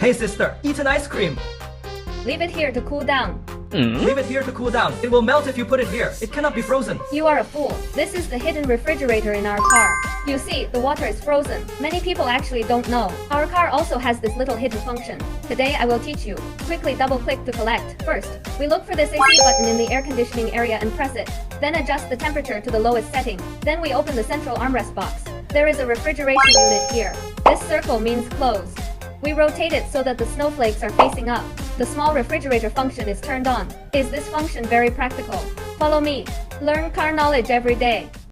Hey sister, eat an ice cream. Leave it here to cool down. Leave it here to cool down. It will melt if you put it here. It cannot be frozen. You are a fool. This is the hidden refrigerator in our car. You see, the water is frozen. Many people actually don't know. Our car also has this little hidden function. Today I will teach you. Quickly double-click to collect. First, we look for this AC button in the air conditioning area and press it. Then adjust the temperature to the lowest setting. Then we open the central armrest box. There is a refrigeration unit here. This circle means closed. We rotate it so that the snowflakes are facing up. The small refrigerator function is turned on. Is this function very practical? Follow me. Learn car knowledge every day.